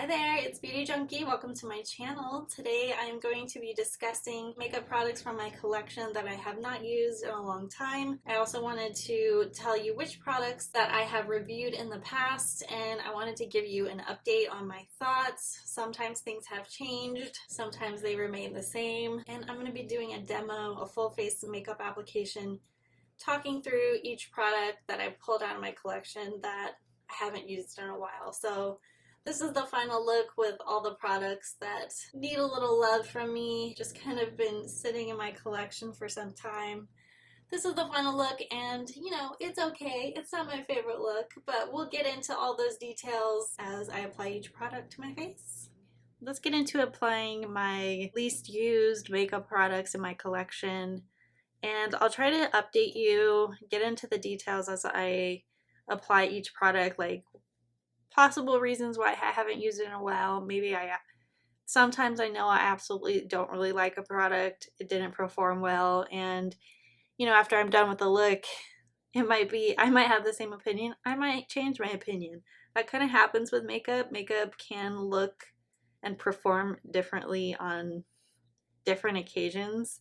there, it's Beauty Junkie. Welcome to my channel. Today I'm going to be discussing makeup products from my collection that I have not used in a long time. I also wanted to tell you which products that I have reviewed in the past, and I wanted to give you an update on my thoughts. Sometimes things have changed, sometimes they remain the same, and I'm going to be doing a demo, a full face makeup application, talking through each product that I pulled out of my collection that I haven't used in a while. So this is the final look with all the products that need a little love from me. Just kind of been sitting in my collection for some time. This is the final look, and you know, it's okay. It's not my favorite look, but we'll get into all those details as I apply each product to my face. Let's get into applying my least used makeup products in my collection, and I'll try to update you, get into the details as I apply each product, like possible reasons why I haven't used it in a while. Sometimes I know I absolutely don't really like a product, it didn't perform well, and you know, after I'm done with the look, I might have the same opinion, I might change my opinion. That kind of happens with makeup. Makeup can look and perform differently on different occasions.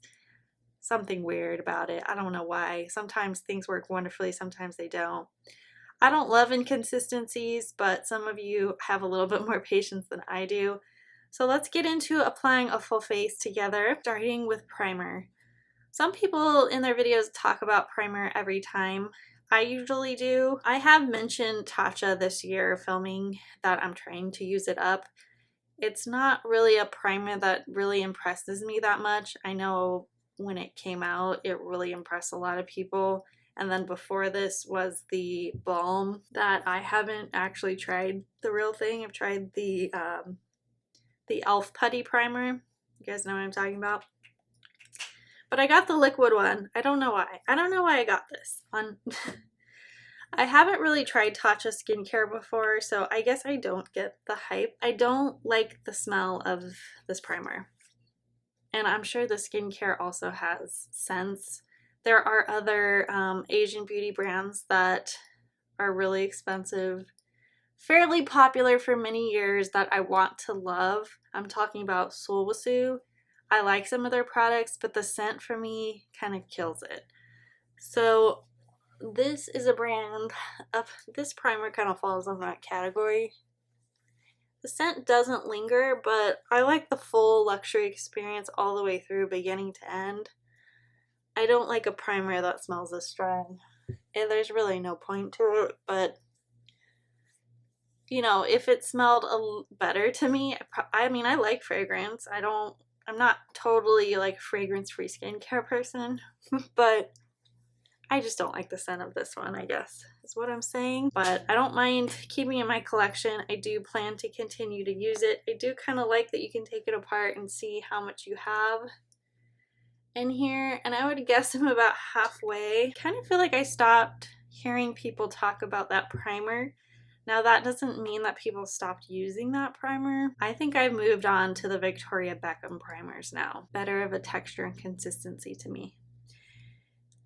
Something weird about it, I don't know why. Sometimes things work wonderfully, sometimes they don't. I don't love inconsistencies, but some of you have a little bit more patience than I do. So let's get into applying a full face together, starting with primer. Some people in their videos talk about primer every time. I usually do. I have mentioned Tatcha this year filming that I'm trying to use it up. It's not really a primer that really impresses me that much. I know when it came out, it really impressed a lot of people. And then before this was the balm that I haven't actually tried the real thing. I've tried the e.l.f. Putty Primer. You guys know what I'm talking about. But I got the liquid one. I don't know why. I don't know why I got this. I haven't really tried Tatcha skincare before, so I guess I don't get the hype. I don't like the smell of this primer. And I'm sure the skincare also has scents. There are other Asian beauty brands that are really expensive, fairly popular for many years, that I want to love. I'm talking about Sulwhasoo. I like some of their products, but the scent for me kind of kills it. So this is a brand of, this primer kind of falls in that category. The scent doesn't linger, but I like the full luxury experience all the way through, beginning to end. I don't like a primer that smells this strong, and there's really no point to it, but you know, if it smelled better to me, I mean, I like fragrance. I'm not totally like a fragrance-free skincare person, but I just don't like the scent of this one, I guess, is what I'm saying. But I don't mind keeping it in my collection. I do plan to continue to use it. I do kind of like that you can take it apart and see how much you have in here, and I would guess I'm about halfway. Kind of feel like I stopped hearing people talk about that primer. Now that doesn't mean that people stopped using that primer. I think I've moved on to the Victoria Beckham primers now. Better of a texture and consistency to me.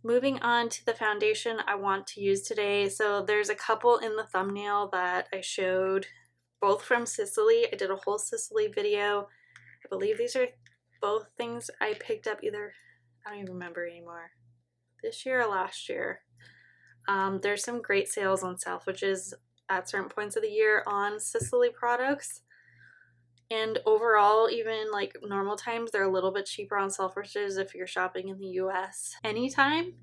Moving on to the foundation I want to use today. So there's a couple in the thumbnail that I showed, both from Sisley. I did a whole Sisley video. I believe these are both things I picked up either, I don't even remember anymore, this year or last year. There's some great sales on Selfridges at certain points of the year on Sisley products. And overall, even like normal times, they're a little bit cheaper on Selfridges if you're shopping in the US anytime.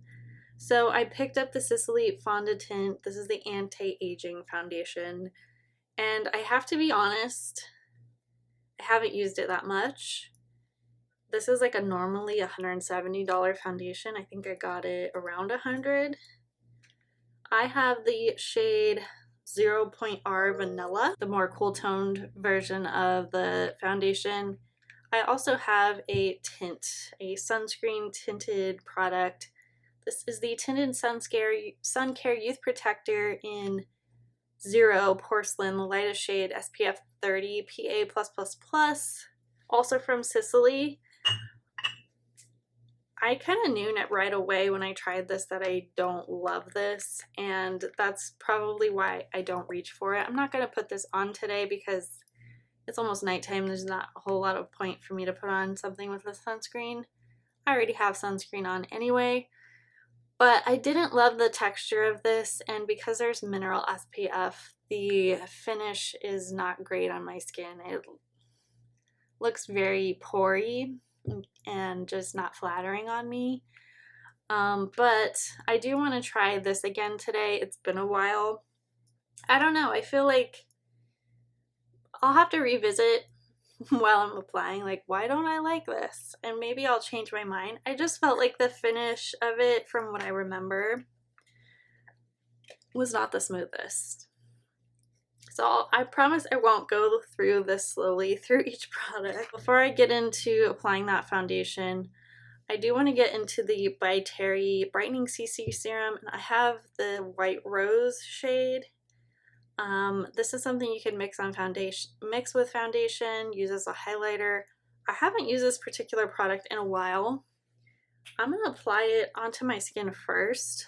So I picked up the Sisley Fondant. This is the anti-aging foundation. And I have to be honest, I haven't used it that much. This is like a normally $170 foundation. I think I got it around $100. I have the shade 0.R Vanilla, the more cool toned version of the foundation. I also have a tint, a sunscreen tinted product. This is the Tinted Sun Care Youth Protector in 0 Porcelain, the lightest shade, SPF 30 PA+++. Also from Sisley. I kind of knew right away when I tried this that I don't love this, and that's probably why I don't reach for it. I'm not going to put this on today because it's almost nighttime. There's not a whole lot of point for me to put on something with a sunscreen. I already have sunscreen on anyway. But I didn't love the texture of this, and because there's mineral SPF, the finish is not great on my skin. It looks very pory and just not flattering on me. But I do want to try this again today. It's been a while. I don't know. I feel like I'll have to revisit while I'm applying, like, why don't I like this? And maybe I'll change my mind. I just felt like the finish of it, from what I remember, was not the smoothest. So I promise I won't go through this slowly through each product. Before I get into applying that foundation, I do want to get into the by Terry Brightening CC serum, and I have the White Rose shade. This is something you can mix with foundation, use as a highlighter. I haven't used this particular product in a while. I'm going to apply it onto my skin first,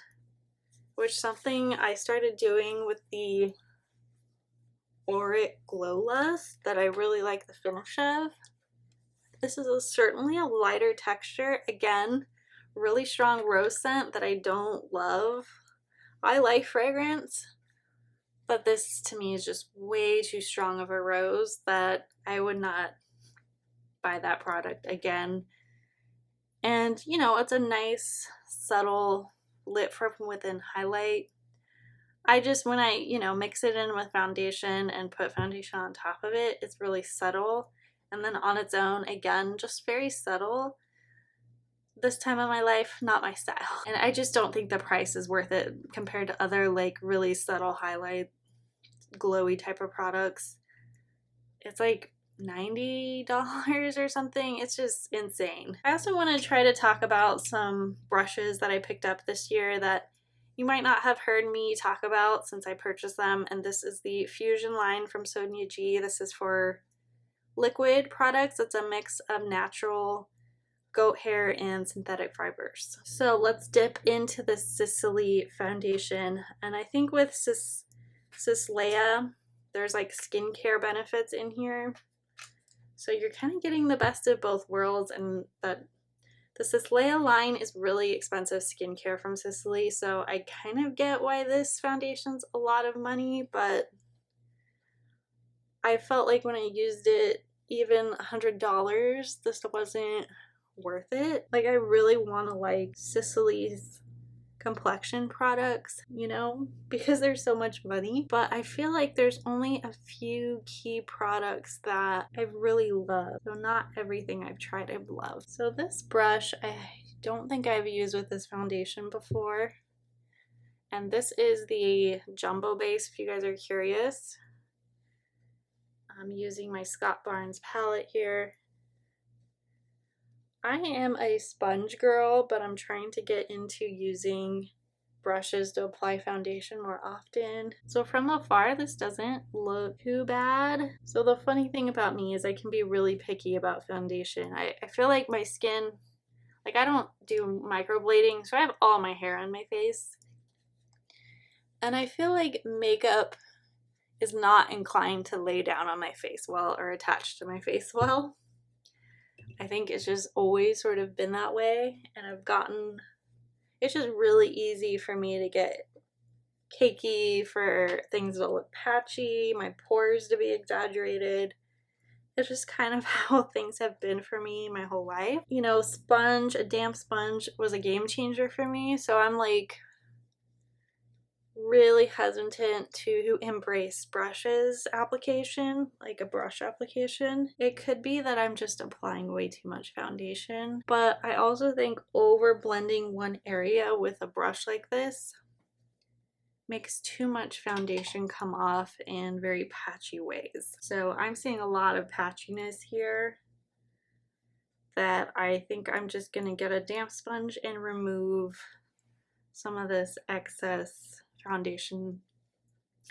which is something I started doing with the Auric Glow Lust that I really like the finish of. This is certainly a lighter texture. Again, really strong rose scent that I don't love. I like fragrance, but this to me is just way too strong of a rose that I would not buy that product again. And you know, it's a nice subtle lit from within highlight. I just, when I, you know, mix it in with foundation and put foundation on top of it, it's really subtle. And then on its own, again, just very subtle. This time of my life, not my style. And I just don't think the price is worth it compared to other like really subtle highlight glowy type of products. It's like $90 or something. It's just insane. I also want to try to talk about some brushes that I picked up this year that you might not have heard me talk about since I purchased them, and this is the Fusion line from Sonia G. This is for liquid products. It's a mix of natural goat hair and synthetic fibers. So let's dip into the Sisley foundation, and I think with Sisleya, there's like skincare benefits in here. So you're kind of getting the best of both worlds, and that the Sisleya line is really expensive skincare from Sisley, so I kind of get why this foundation's a lot of money, but I felt like when I used it, even $100, this wasn't worth it. Like, I really want to like Sisley's complexion products, you know, because there's so much money, but I feel like there's only a few key products that I really love. So not everything I've tried I've loved. So this brush I don't think I've used with this foundation before, and this is the Jumbo base if you guys are curious. I'm using my Scott Barnes palette here. I am a sponge girl, but I'm trying to get into using brushes to apply foundation more often. So from afar, this doesn't look too bad. So the funny thing about me is I can be really picky about foundation. I feel like my skin, like I don't do microblading, so I have all my hair on my face. And I feel like makeup is not inclined to lay down on my face well or attach to my face well. I think it's just always sort of been that way, and it's just really easy for me to get cakey, for things to look patchy, my pores to be exaggerated. It's just kind of how things have been for me my whole life. You know, a damp sponge was a game changer for me, so I'm like really hesitant to embrace brushes application, like a brush application. It could be that I'm just applying way too much foundation, but I also think over blending one area with a brush like this makes too much foundation come off in very patchy ways. So I'm seeing a lot of patchiness here that I think I'm just gonna get a damp sponge and remove some of this excess foundation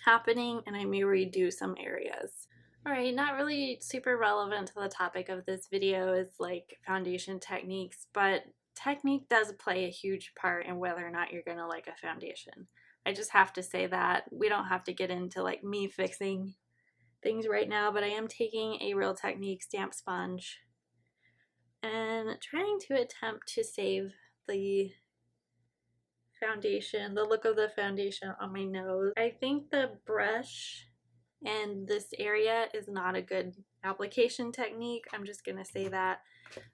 happening, and I may redo some areas. Alright, not really super relevant to the topic of this video is like foundation techniques, but technique does play a huge part in whether or not you're gonna like a foundation. I just have to say that. We don't have to get into like me fixing things right now, but I am taking a Real Technique stamp sponge and trying to attempt to save the foundation, the look of the foundation on my nose. I think the brush and this area is not a good application technique. I'm just gonna say that.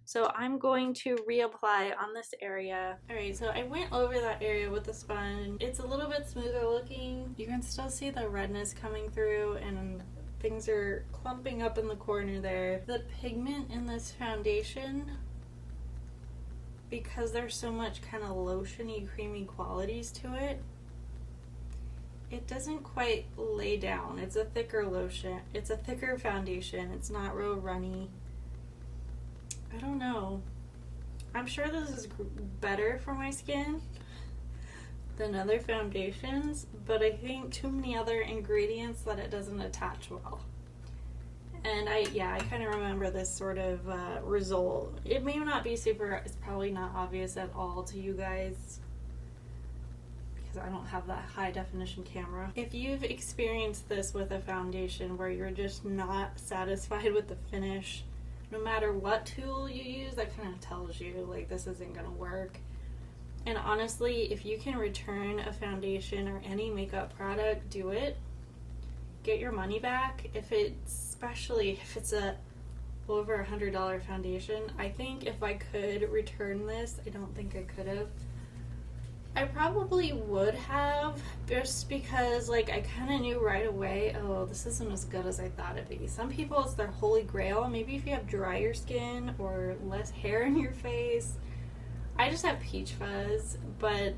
So I'm going to reapply on this area. Alright, so I went over that area with the sponge. It's a little bit smoother looking. You can still see the redness coming through and things are clumping up in the corner there. The pigment in this foundation, because there's so much kind of lotiony, creamy qualities to it, it doesn't quite lay down. It's a thicker lotion. It's a thicker foundation. It's not real runny. I don't know. I'm sure this is better for my skin than other foundations, but I think too many other ingredients that it doesn't attach well. And I kind of remember this sort of result. It may not be super, it's probably not obvious at all to you guys because I don't have that high definition camera. If you've experienced this with a foundation where you're just not satisfied with the finish, no matter what tool you use, that kind of tells you like this isn't gonna work. And honestly, if you can return a foundation or any makeup product, do it. Get your money back. Especially if it's a over $100 foundation. I think if I could return this, I don't think I could have. I probably would have, just because like I kind of knew right away, oh, this isn't as good as I thought it'd be. Some people, it's their holy grail. Maybe if you have drier skin or less hair in your face. I just have peach fuzz, but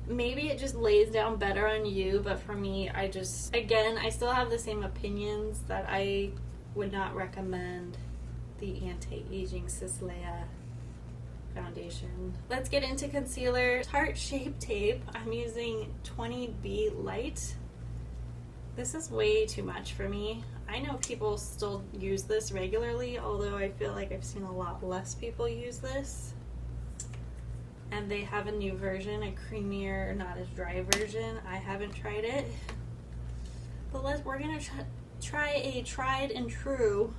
maybe it just lays down better on you. But for me, I still have the same opinions that I would not recommend the anti-aging Sisleya foundation. Let's get into concealer. Tarte Shape Tape. I'm using 20B Light. This is way too much for me. I know people still use this regularly, although I feel like I've seen a lot less people use this. And they have a new version, a creamier, not as dry version. I haven't tried it. But we're gonna try a tried and true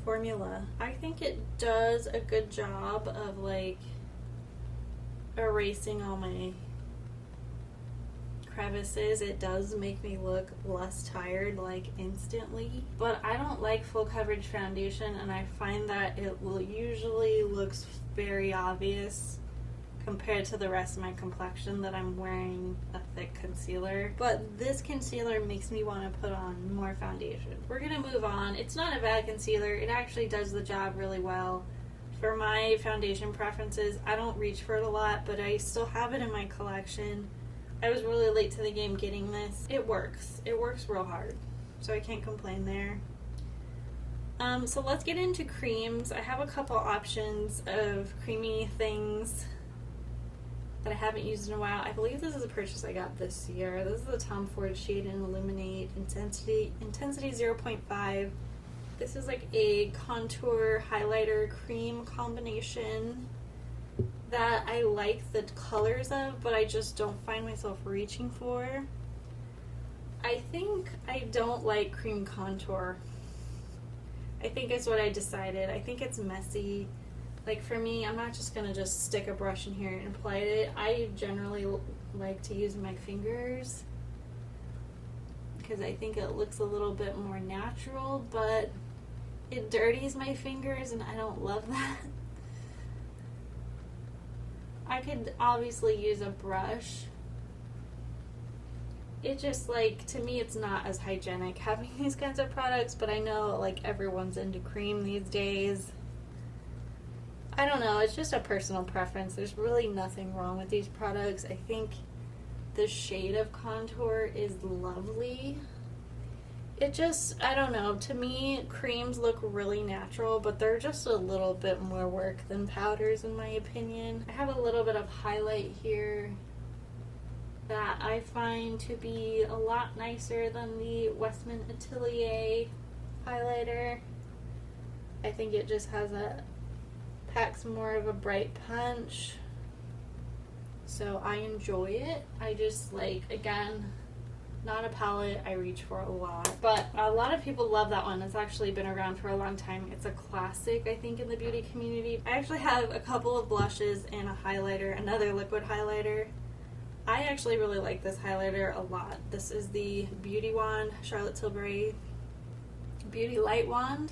formula. I think it does a good job of like erasing all my crevices. It does make me look less tired like instantly, but I don't like full coverage foundation, and I find that it usually looks very obvious compared to the rest of my complexion that I'm wearing a thick concealer. But this concealer makes me want to put on more foundation. We're gonna move on. It's not a bad concealer. It actually does the job really well. For my foundation preferences, I don't reach for it a lot, but I still have it in my collection. I was really late to the game getting this. It works. It works real hard, so I can't complain there. So let's get into creams. I have a couple options of creamy things that I haven't used in a while. I believe this is a purchase I got this year. This is the Tom Ford shade in Illuminate Intensity 0.5. This is like a contour highlighter cream combination that I like the colors of, but I just don't find myself reaching for. I think I don't like cream contour. I think it's what I decided. I think it's messy. Like for me, I'm not just gonna just stick a brush in here and apply it. I generally like to use my fingers because I think it looks a little bit more natural, but it dirties my fingers and I don't love that. I could obviously use a brush. It just like, to me it's not as hygienic having these kinds of products, but I know like everyone's into cream these days. I don't know, it's just a personal preference. There's really nothing wrong with these products. I think the shade of contour is lovely. It just, I don't know, to me creams look really natural, but they're just a little bit more work than powders in my opinion. I have a little bit of highlight here that I find to be a lot nicer than the Westman Atelier highlighter. I think it just packs more of a bright punch, so I enjoy it. I just like, again, Not a palette I reach for a lot, but a lot of people love that one. It's actually been around for a long time. It's a classic, I think, in the beauty community. I actually have a couple of blushes and a highlighter, another liquid highlighter. I actually really like this highlighter a lot. This is the Beauty Wand, Charlotte Tilbury Beauty Light Wand.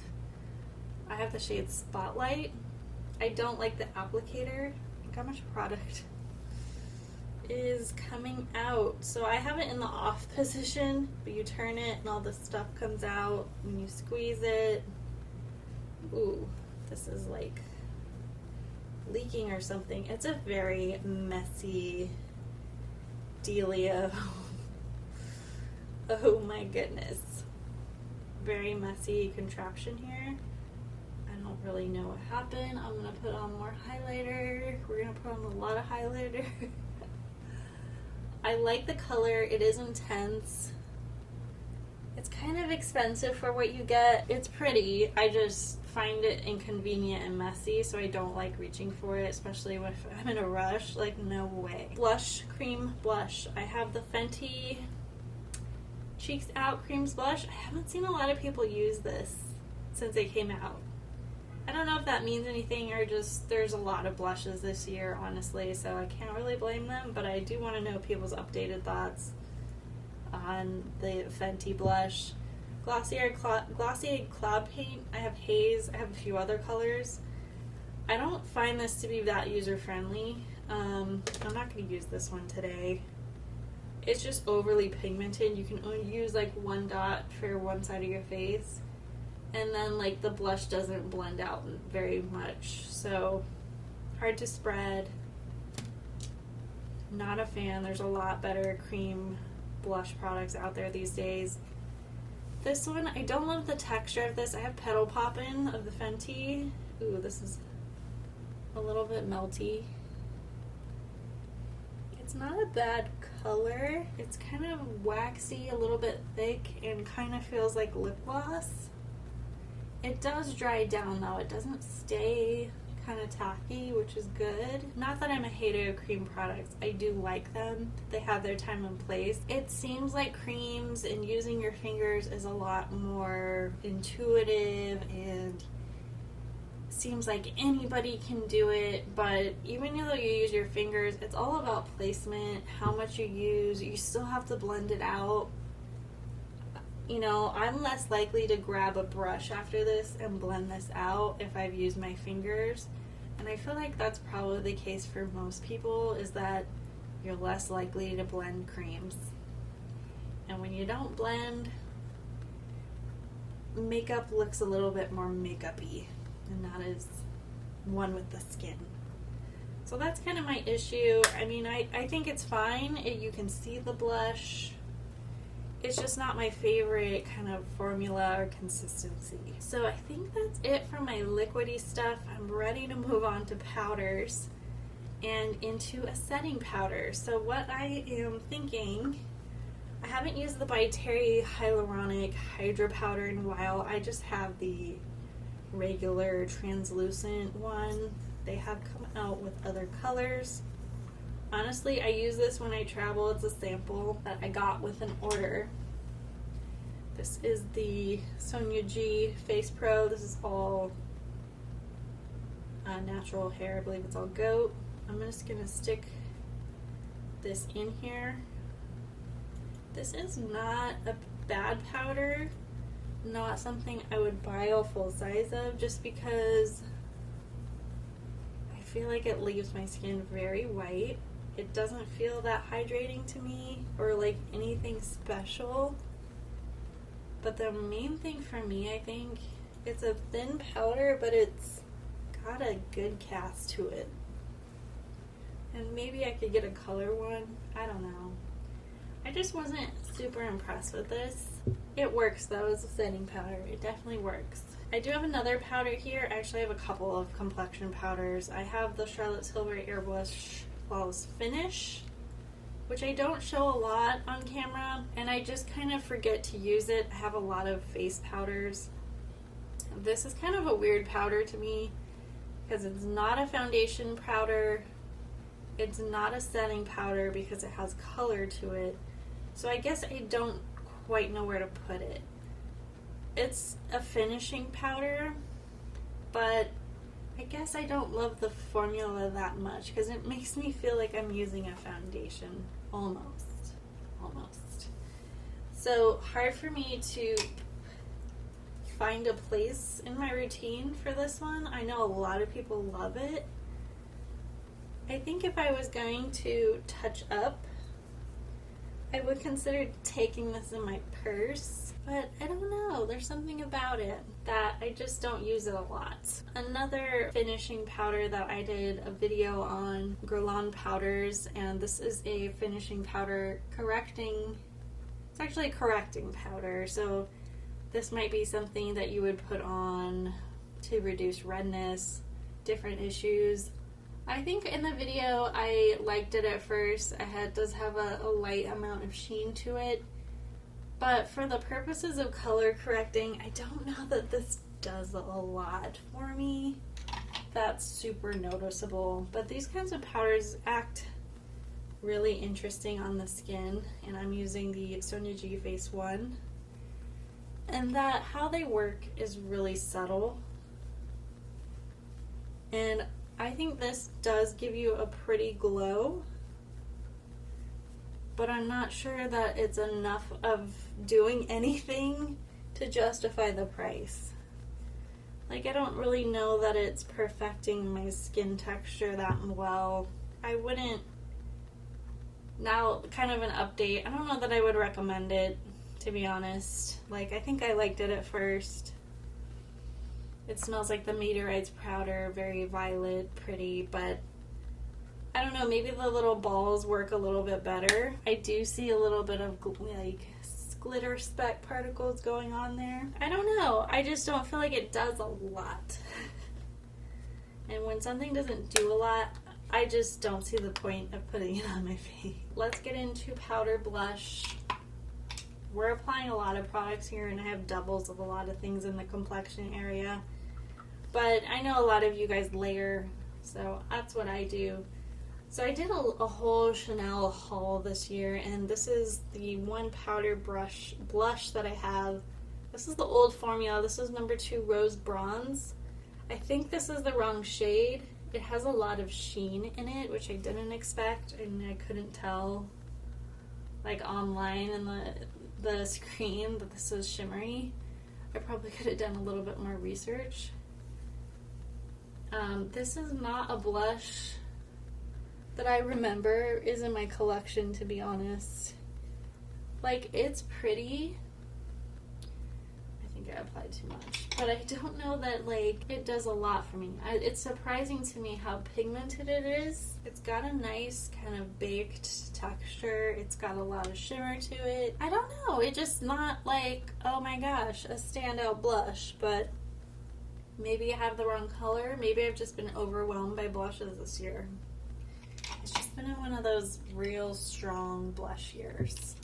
I have the shade Spotlight. I don't like the applicator. Look how much product is coming out. So I have it in the off position, but you turn it and all the stuff comes out when you squeeze it. Ooh, this is like leaking or something. It's a very messy dealio. Oh my goodness. Very messy contraption here. I don't really know what happened. I'm gonna put on more highlighter. We're gonna put on a lot of highlighter. I like the color. It is intense. It's kind of expensive for what you get. It's pretty. I just find it inconvenient and messy, so I don't like reaching for it, especially when I'm in a rush. Like, no way. Blush, cream blush. I have the Fenty Cheeks Out Creams Blush. I haven't seen a lot of people use this since it came out. I don't know if that means anything or just there's a lot of blushes this year, honestly, so I can't really blame them, but I do want to know people's updated thoughts on the Fenty blush. Glossier Cloud Paint. I have Haze. I have a few other colors. I don't find this to be that user-friendly. I'm not going to use this one today. It's just overly pigmented. You can only use like one dot for one side of your face. And then like the blush doesn't blend out very much, so hard to spread. Not a fan. There's a lot better cream blush products out there these days. This one, I don't love the texture of this. I have Petal Poppin' of the Fenty. Ooh, this is a little bit melty. It's not a bad color. It's kind of waxy, a little bit thick, and kind of feels like lip gloss. It does dry down though. It doesn't stay kind of tacky, which is good. Not that I'm a hater of cream products. I do like them. They have their time and place. It seems like creams and using your fingers is a lot more intuitive and seems like anybody can do it, but even though you use your fingers, it's all about placement, how much you use. You still have to blend it out. You know, I'm less likely to grab a brush after this and blend this out if I've used my fingers. And I feel like that's probably the case for most people, is that you're less likely to blend creams. And when you don't blend, makeup looks a little bit more makeup-y and not as one with the skin. So that's kind of my issue. I mean, I think it's fine. You can see the blush. It's just not my favorite kind of formula or consistency. So I think that's it for my liquidy stuff. I'm ready to move on to powders and into a setting powder. So what I am thinking, I haven't used the by Terry Hyaluronic Hydra powder in a while. I just have the regular translucent one. They have come out with other colors. Honestly, I use this when I travel. It's a sample that I got with an order. This is the Sonia G Face Pro. This is all natural hair. I believe it's all goat. I'm just going to stick this in here. This is not a bad powder. Not something I would buy a full size of, just because I feel like it leaves my skin very white. It doesn't feel that hydrating to me or like anything special. But the main thing for me, I think, it's a thin powder, but it's got a good cast to it. And maybe I could get a color one. I don't know. I just wasn't super impressed with this. It works though as a setting powder. It definitely works. I do have another powder here. I actually have a couple of complexion powders. I have the Charlotte Tilbury Airbrush Flawless Finish, which I don't show a lot on camera, and I just kind of forget to use it. I have a lot of face powders. This is kind of a weird powder to me because it's not a foundation powder. It's not a setting powder because it has color to it. So I guess I don't quite know where to put it. It's a finishing powder, but I guess I don't love the formula that much because it makes me feel like I'm using a foundation. Almost. So hard for me to find a place in my routine for this one. I know a lot of people love it. I think if I was going to touch up, I would consider taking this in my purse, but I don't know, there's something about it that I just don't use it a lot. Another finishing powder that I did a video on, Guerlain powders, and this is a finishing powder it's actually a correcting powder, so this might be something that you would put on to reduce redness, different issues. I think in the video I liked it at first. It does have a light amount of sheen to it, but for the purposes of color correcting, I don't know that this does a lot for me that's super noticeable. But these kinds of powders act really interesting on the skin, and I'm using the Sonia G Face 1, and that how they work is really subtle, and I think this does give you a pretty glow, but I'm not sure that it's enough of doing anything to justify the price. Like, I don't really know that it's perfecting my skin texture that well. I wouldn't. Now, kind of an update, I don't know that I would recommend it, to be honest. Like, I think I liked it at first. It smells like the Meteorites powder, very violet, pretty, but I don't know, maybe the little balls work a little bit better. I do see a little bit of like glitter speck particles going on there. I don't know, I just don't feel like it does a lot. And when something doesn't do a lot, I just don't see the point of putting it on my face. Let's get into powder blush. We're applying a lot of products here, and I have doubles of a lot of things in the complexion area. But I know a lot of you guys layer, so that's what I do. So I did a whole Chanel haul this year, and this is the one powder blush that I have. This is the old formula. This is number 2 Rose Bronze. I think this is the wrong shade. It has a lot of sheen in it, which I didn't expect, and I couldn't tell, like, online in the screen that this was shimmery. I probably could have done a little bit more research. This is not a blush that I remember is in my collection, to be honest. Like, it's pretty. I think I applied too much. But I don't know that, like, it does a lot for me. It's surprising to me how pigmented it is. It's got a nice kind of baked texture. It's got a lot of shimmer to it. I don't know. It's just not like, oh my gosh, a standout blush. But maybe I have the wrong color. Maybe I've just been overwhelmed by blushes this year. It's just been one of those real strong blush years.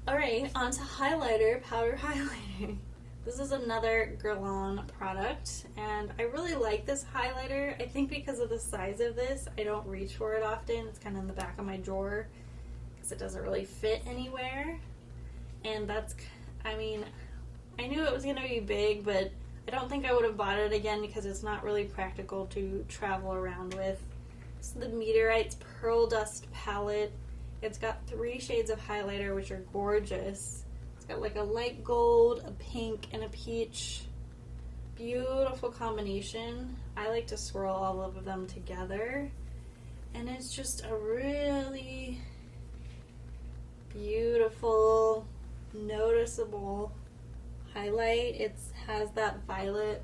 Alright, on to highlighter, powder highlighter. This is another Guerlain product, and I really like this highlighter. I think because of the size of this, I don't reach for it often. It's kind of in the back of my drawer because it doesn't really fit anywhere. And that's, I mean, I knew it was going to be big, but I don't think I would have bought it again because it's not really practical to travel around with. This is the Meteorites Pearl Dust Palette. It's got 3 shades of highlighter, which are gorgeous. It's got like a light gold, a pink, and a peach. Beautiful combination. I like to swirl all of them together. And it's just a really beautiful, noticeable highlight. It has that violet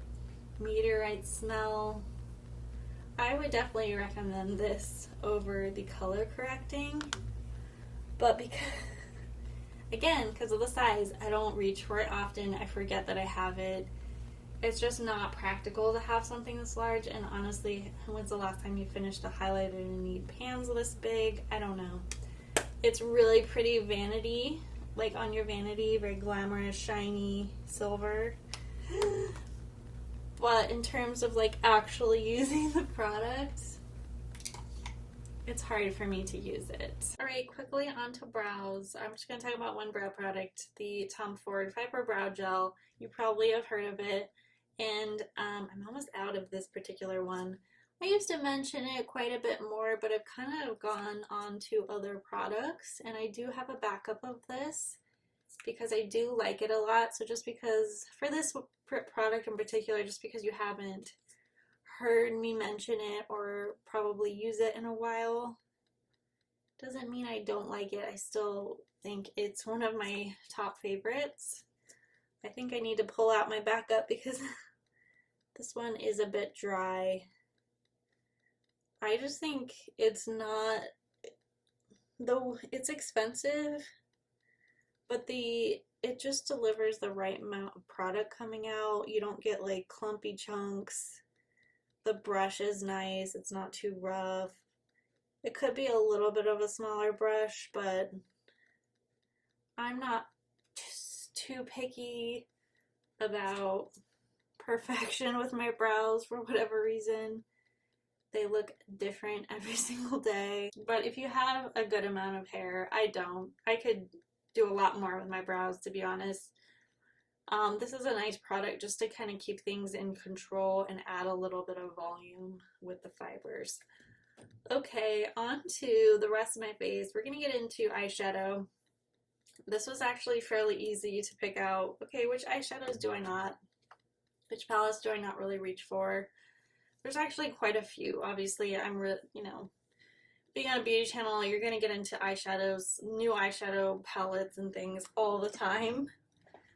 meteorite smell. I would definitely recommend this over the color correcting. But because of the size, I don't reach for it often. I forget that I have it. It's just not practical to have something this large, and honestly, when's the last time you finished a highlighter and you need pans this big? I don't know. It's really pretty vanity, like on your vanity, very glamorous, shiny, silver. But in terms of like actually using the product, it's hard for me to use it. Alright, quickly onto brows. I'm just going to talk about one brow product, the Tom Ford Fiber Brow Gel. You probably have heard of it, and I'm almost out of this particular one. I used to mention it quite a bit more, but I've kind of gone on to other products, and I do have a backup of this because I do like it a lot. So just because, for this product in particular, just because you haven't heard me mention it or probably use it in a while doesn't mean I don't like it. I still think it's one of my top favorites. I think I need to pull out my backup because this one is a bit dry. I just think it's not, though it's expensive, but it just delivers the right amount of product coming out. You don't get like clumpy chunks. The brush is nice, it's not too rough. It could be a little bit of a smaller brush, but I'm not too picky about perfection with my brows for whatever reason. They look different every single day. But if you have a good amount of hair, I don't. I could do a lot more with my brows, to be honest. This is a nice product just to kind of keep things in control and add a little bit of volume with the fibers. Okay, on to the rest of my face. We're going to get into eyeshadow. This was actually fairly easy to pick out. Okay, which eyeshadows do I not? Which palettes do I not really reach for? There's actually quite a few. Obviously, you know, being on a beauty channel, you're going to get into eyeshadows, new eyeshadow palettes and things all the time.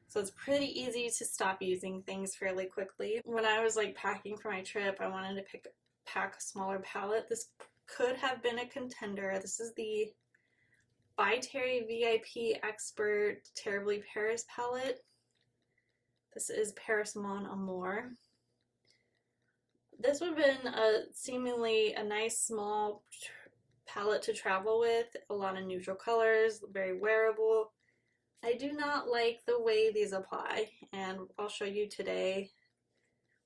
So it's pretty easy to stop using things fairly quickly. When I was like packing for my trip, I wanted to pack a smaller palette. This could have been a contender. This is the By Terry VIP Expert Terribly Paris palette. This is Paris Mon Amour. This would have been seemingly a nice small palette to travel with. A lot of neutral colors, very wearable. I do not like the way these apply, and I'll show you today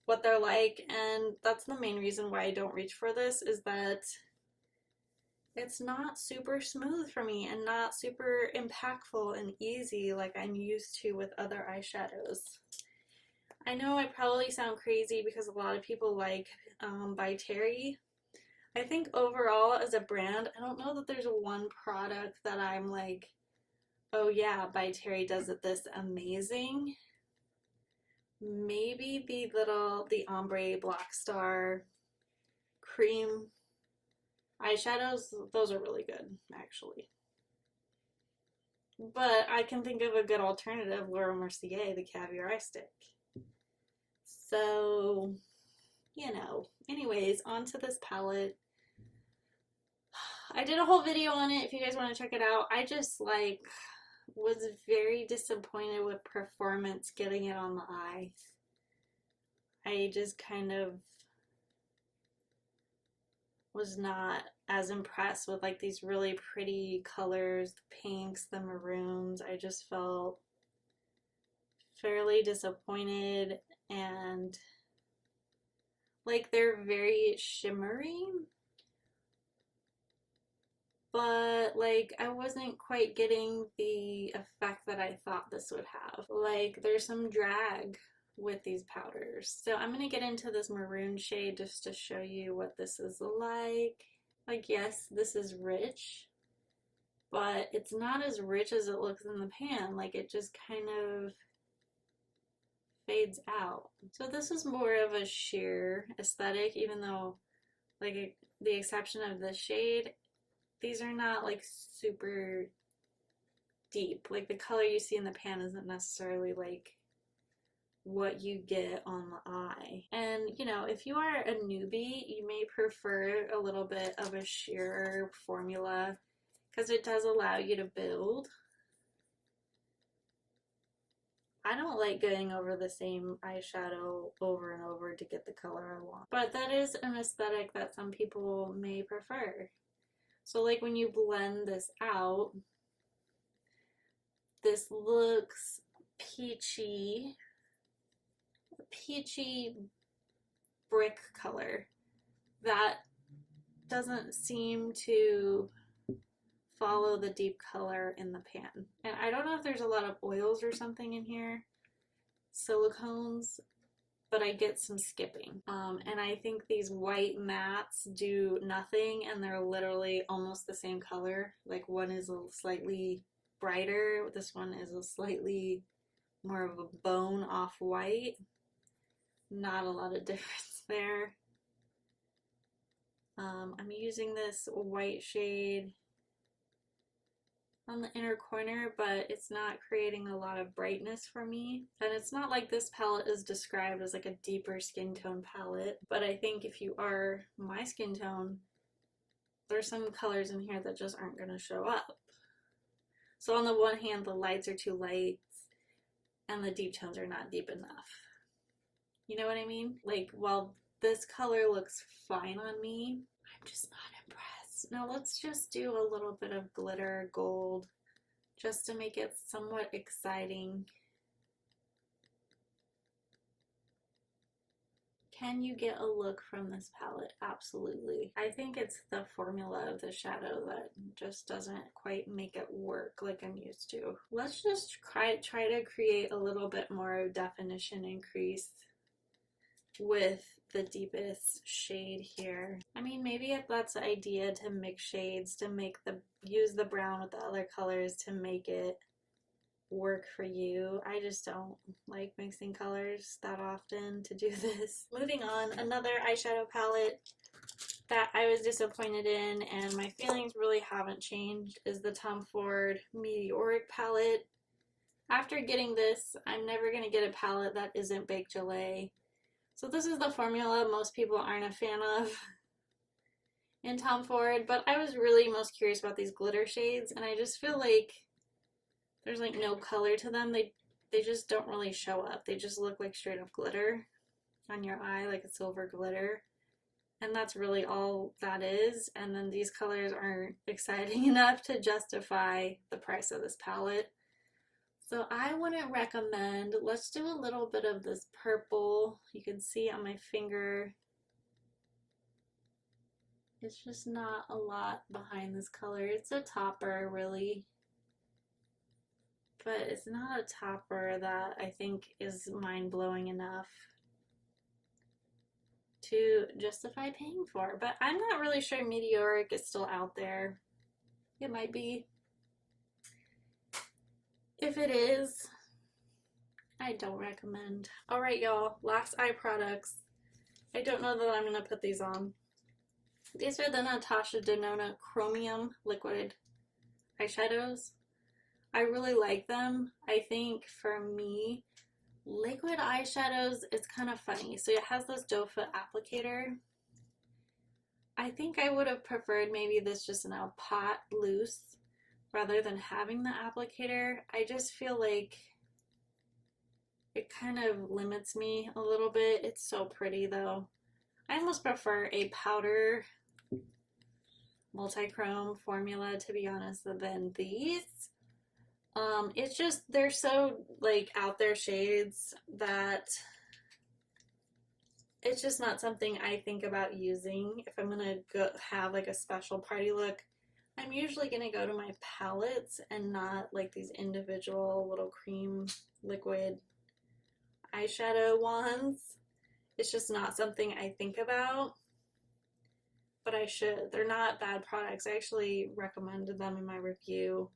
what they're like, and that's the main reason why I don't reach for this, is that it's not super smooth for me and not super impactful and easy like I'm used to with other eyeshadows. I know I probably sound crazy because a lot of people like By Terry. I think overall as a brand, I don't know that there's one product that I'm like, oh yeah, By Terry does it this amazing. Maybe the Ombre Black Star cream eyeshadows, those are really good, actually. But I can think of a good alternative, Laura Mercier, the Caviar Eye Stick. So, you know, anyways, onto this palette. I did a whole video on it if you guys want to check it out. I just like was very disappointed with performance getting it on the eye. I just kind of was not as impressed with like these really pretty colors, the pinks, the maroons. I just felt fairly disappointed, and like they're very shimmery, but like I wasn't quite getting the effect that I thought this would have. Like there's some drag with these powders. So I'm gonna get into this maroon shade just to show you what this is like. Like yes, this is rich, but it's not as rich as it looks in the pan. Like it just kind of fades out. So this is more of a sheer aesthetic, even though like the exception of this shade, these are not like super deep. Like the color you see in the pan isn't necessarily like what you get on the eye. And you know, if you are a newbie, you may prefer a little bit of a sheer formula because it does allow you to build. I don't like going over the same eyeshadow over and over to get the color I want, but that is an aesthetic that some people may prefer. So like when you blend this out, this looks peachy brick color that doesn't seem to follow the deep color in the pan. And I don't know if there's a lot of oils or something in here, silicones, but I get some skipping. And I think these white mattes do nothing, and they're literally almost the same color. Like one is a slightly brighter, this one is a slightly more of a bone off-white. Not a lot of difference there. I'm using this white shade on the inner corner, but it's not creating a lot of brightness for me. And it's not like this palette is described as like a deeper skin tone palette, but I think if you are my skin tone, there's some colors in here that just aren't going to show up. So on the one hand, the lights are too light and the deep tones are not deep enough. You know what I mean? Like, while this color looks fine on me, I'm just not impressed. Now let's just do a little bit of glitter gold just to make it somewhat exciting. Can you get a look from this palette? Absolutely. I think it's the formula of the shadow that just doesn't quite make it work like I'm used to. Let's just try to create a little bit more definition and crease with the deepest shade here. I mean, maybe if that's the idea, to mix shades, to use the brown with the other colors to make it work for you. I just don't like mixing colors that often to do this. Moving on, another eyeshadow palette that I was disappointed in, and my feelings really haven't changed, is the Tom Ford Meteoric palette. After getting this, I'm never going to get a palette that isn't Baked Gelée. So this is the formula most people aren't a fan of in Tom Ford, but I was really most curious about these glitter shades, and I just feel like there's like no color to them. They just don't really show up. They just look like straight up glitter on your eye, like a silver glitter. And that's really all that is. And then these colors aren't exciting enough to justify the price of this palette. So I wouldn't recommend. Let's do a little bit of this purple. You can see on my finger. It's just not a lot behind this color. It's a topper, really. But it's not a topper that I think is mind-blowing enough to justify paying for. But I'm not really sure Meteoric is still out there. It might be. If it is, I don't recommend. Alright y'all, last eye products. I don't know that I'm going to put these on. These are the Natasha Denona Chromium liquid eyeshadows. I really like them. I think for me, liquid eyeshadows, it's kind of funny. So it has this doe foot applicator. I think I would have preferred maybe this just in a pot loose rather than having the applicator. I just feel like it kind of limits me a little bit. It's so pretty though. I almost prefer a powder multi-chrome formula, to be honest, than these. It's just, they're so like out there shades that it's just not something I think about using. If I'm gonna go have like a special party look, I'm usually gonna go to my palettes and not like these individual little cream liquid eyeshadow ones. It's just not something I think about, but I should. They're not bad products. I actually recommended them in my review.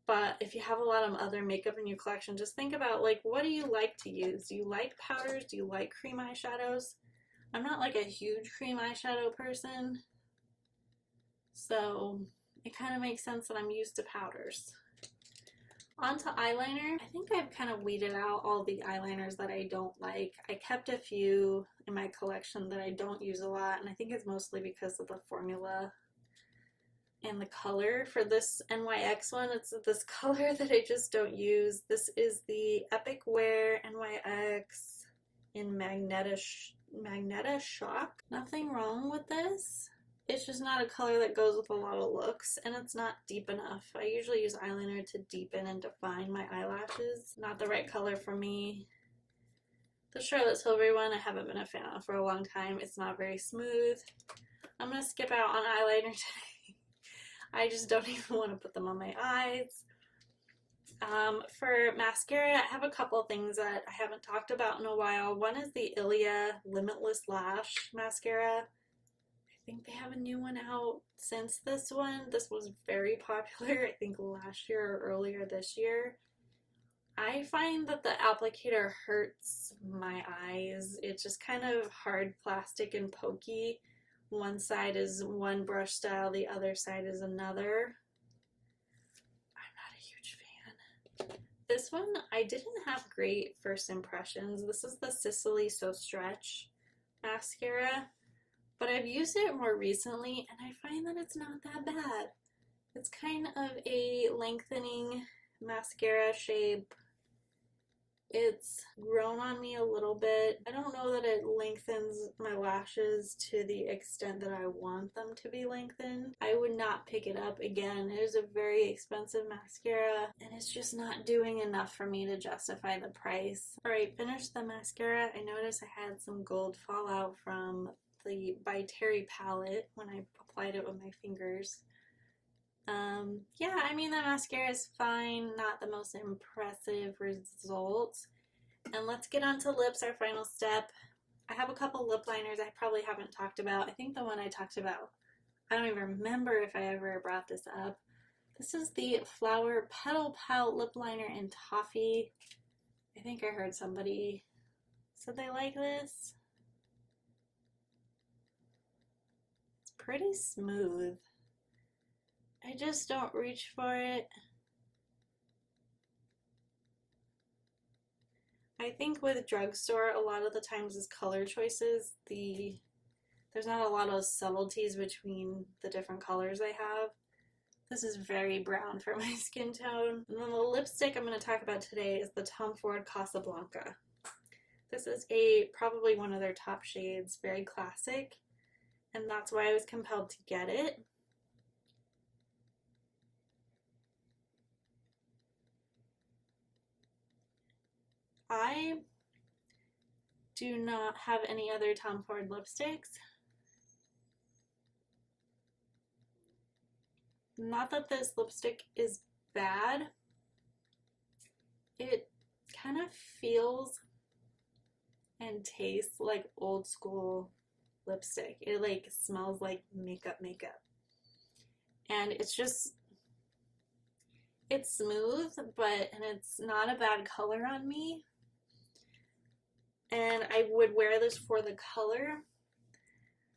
But if you have a lot of other makeup in your collection, just think about, like, what do you like to use? Do you like powders? Do you like cream eyeshadows? I'm not like a huge cream eyeshadow person, so it kind of makes sense that I'm used to powders. On to eyeliner. I think I've kind of weeded out all the eyeliners that I don't like. I kept a few in my collection that I don't use a lot, and I think it's mostly because of the formula and the color. For this NYX one, it's this color that I just don't use. This is the Epic Wear NYX in Magneta Shock. Nothing wrong with this. It's just not a color that goes with a lot of looks, and it's not deep enough. I usually use eyeliner to deepen and define my eyelashes. Not the right color for me. The Charlotte Tilbury one I haven't been a fan of for a long time. It's not very smooth. I'm gonna skip out on eyeliner today. I just don't even want to put them on my eyes. For mascara, I have a couple things that I haven't talked about in a while. One is the Ilia Limitless Lash Mascara. I think they have a new one out since this one. This was very popular, I think last year or earlier this year. I find that the applicator hurts my eyes. It's just kind of hard plastic and pokey. One side is one brush style, the other side is another. This one, I didn't have great first impressions. This is the Sisley So Stretch mascara, but I've used it more recently and I find that it's not that bad. It's kind of a lengthening mascara shape. It's grown on me a little bit. I don't know that it lengthens my lashes to the extent that I want them to be lengthened. I would not pick it up again. It is a very expensive mascara and it's just not doing enough for me to justify the price. Alright, finished the mascara. I noticed I had some gold fallout from the By Terry palette when I applied it with my fingers. Yeah, I mean the mascara is fine, not the most impressive results. And let's get on to lips, our final step. I have a couple lip liners I probably haven't talked about. I think the one I talked about, I don't even remember if I ever brought this up. This is the Flower Petal Pout Lip Liner in Toffee. I think I heard somebody said they like this. It's pretty smooth. I just don't reach for it. I think with drugstore, a lot of the times as color choices, there's not a lot of subtleties between the different colors I have. This is very brown for my skin tone. And then the lipstick I'm going to talk about today is the Tom Ford Casablanca. This is probably one of their top shades, very classic, and that's why I was compelled to get it. I do not have any other Tom Ford lipsticks. Not that this lipstick is bad. It kind of feels and tastes like old school lipstick. It like smells like makeup. And it's smooth, and it's not a bad color on me. And I would wear this for the color,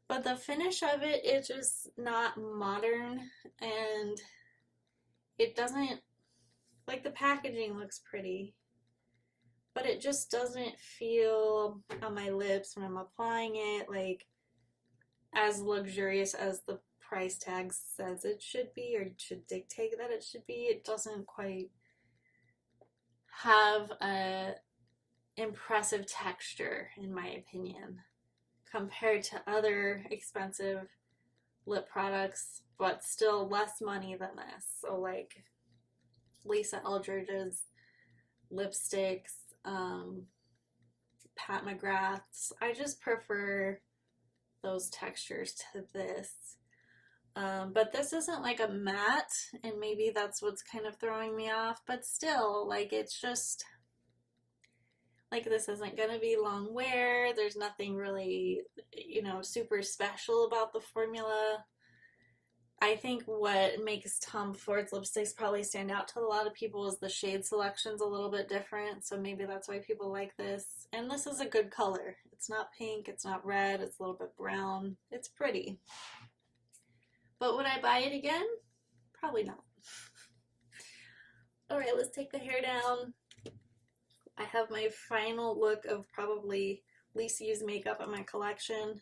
but the finish of it, it's just not modern, and it doesn't, like the packaging looks pretty, but it just doesn't feel on my lips when I'm applying it like as luxurious as the price tag says it should be, or should dictate that it should be. It doesn't quite have a impressive texture, in my opinion, compared to other expensive lip products, but still less money than this. So like Lisa Eldridge's lipsticks, Pat McGrath's, I just prefer those textures to this. But this isn't like a matte, and maybe that's what's kind of throwing me off, but still, like, it's just like, this isn't gonna be long wear. There's nothing really, you know, super special about the formula. I think what makes Tom Ford's lipsticks probably stand out to a lot of people is the shade selection's a little bit different, so maybe that's why people like this. And this is a good color. It's not pink, it's not red, it's a little bit brown. It's pretty. But would I buy it again? Probably not. Alright, let's take the hair down. I have my final look of probably least used makeup in my collection.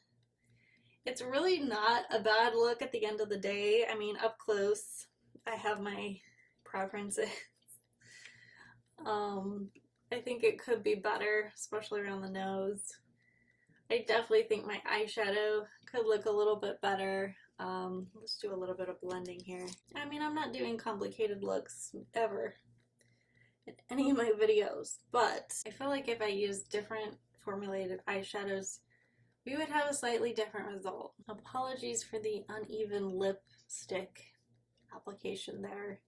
It's really not a bad look at the end of the day. I mean, up close, I have my preferences. I think it could be better, especially around the nose. I definitely think my eyeshadow could look a little bit better. Let's do a little bit of blending here. I mean, I'm not doing complicated looks ever in any of my videos, but I feel like if I use different formulated eyeshadows we would have a slightly different result. Apologies for the uneven lipstick application there.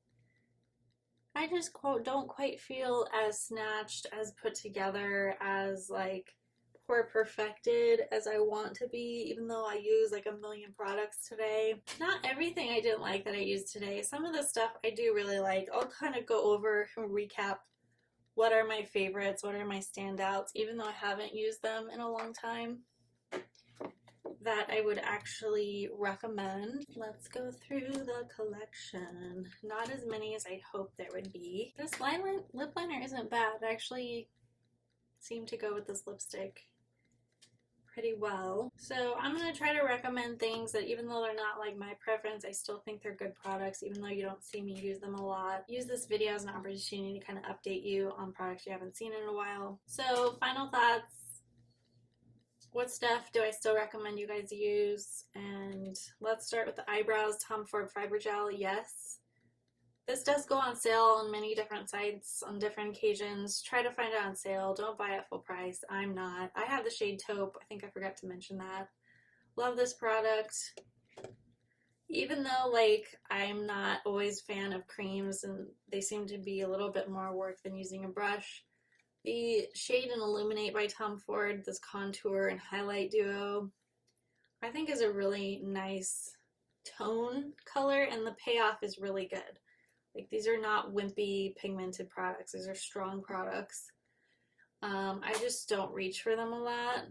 I just don't quite feel as snatched, as put together, as like pore perfected as I want to be, even though I use like a million products today. Not everything I didn't like that I used today. Some of the stuff I do really like. I'll kind of go over and recap what are my favorites, what are my standouts, even though I haven't used them in a long time, that I would actually recommend. Let's go through the collection. Not as many as I hoped there would be. This lip liner isn't bad. I actually seem to go with this lipstick pretty well. So I'm going to try to recommend things that, even though they're not like my preference, I still think they're good products, even though you don't see me use them a lot. Use this video as an opportunity to kind of update you on products you haven't seen in a while. So final thoughts. What stuff do I still recommend you guys use? And let's start with the eyebrows. Tom Ford Fiber Gel. Yes. This does go on sale on many different sites on different occasions. Try to find it on sale. Don't buy it full price. I'm not. I have the shade Taupe. I think I forgot to mention that. Love this product. Even though like I'm not always a fan of creams and they seem to be a little bit more work than using a brush, the shade in Illuminate by Tom Ford, this contour and highlight duo, I think is a really nice tone color, and the payoff is really good. Like, these are not wimpy pigmented products. These are strong products. I just don't reach for them a lot.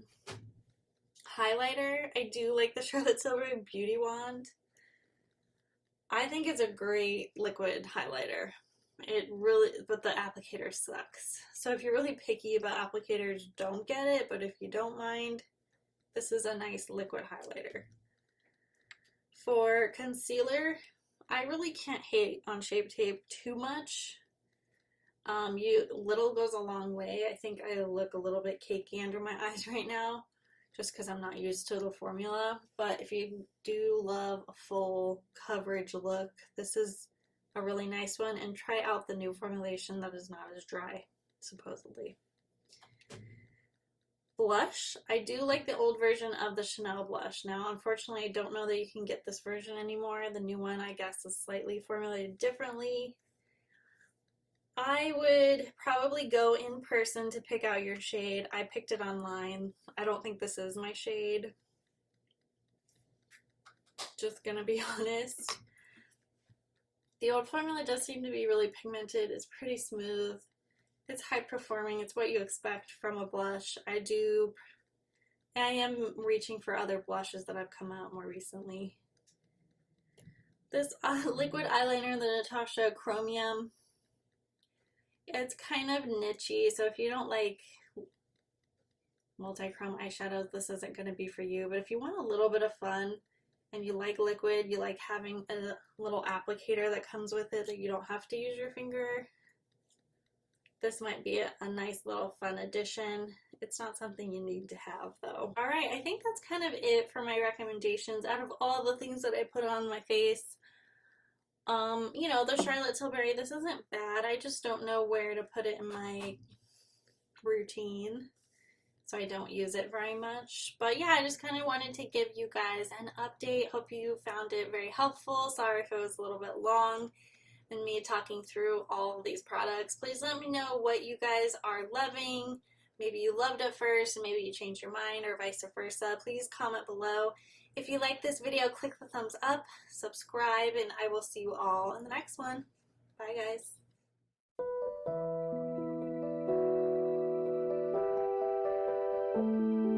Highlighter, I do like the Charlotte Tilbury Beauty Wand. I think it's a great liquid highlighter. It really, but the applicator sucks. So if you're really picky about applicators, don't get it, but if you don't mind, this is a nice liquid highlighter. For concealer, I really can't hate on Shape Tape too much. Little goes a long way. I think I look a little bit cakey under my eyes right now, just because I'm not used to the formula. But if you do love a full coverage look, this is a really nice one, and try out the new formulation that is not as dry, supposedly. Blush, I do like the old version of the Chanel blush. Now, unfortunately, I don't know that you can get this version anymore. The new one, I guess, is slightly formulated differently. I would probably go in person to pick out your shade. I picked it online. I don't think this is my shade. Just gonna be honest. The old formula does seem to be really pigmented. It's pretty smooth. It's high performing. It's what you expect from a blush. I am reaching for other blushes that have come out more recently. This liquid eyeliner, the Natasha Chromium. It's kind of nichey, so if you don't like multi-chrome eyeshadows, this isn't going to be for you. But if you want a little bit of fun and you like liquid, you like having a little applicator that comes with it that you don't have to use your finger, this might be a nice little fun addition. It's not something you need to have though. Alright, I think that's kind of it for my recommendations. Out of all the things that I put on my face, you know, the Charlotte Tilbury, this isn't bad. I just don't know where to put it in my routine, so I don't use it very much. But yeah, I just kind of wanted to give you guys an update. Hope you found it very helpful. Sorry if it was a little bit long and me talking through all of these products. Please let me know what you guys are loving. Maybe you loved it first and maybe you changed your mind, or vice versa. Please comment below. If you like this video, click the thumbs up, subscribe, and I will see you all in the next one. Bye guys.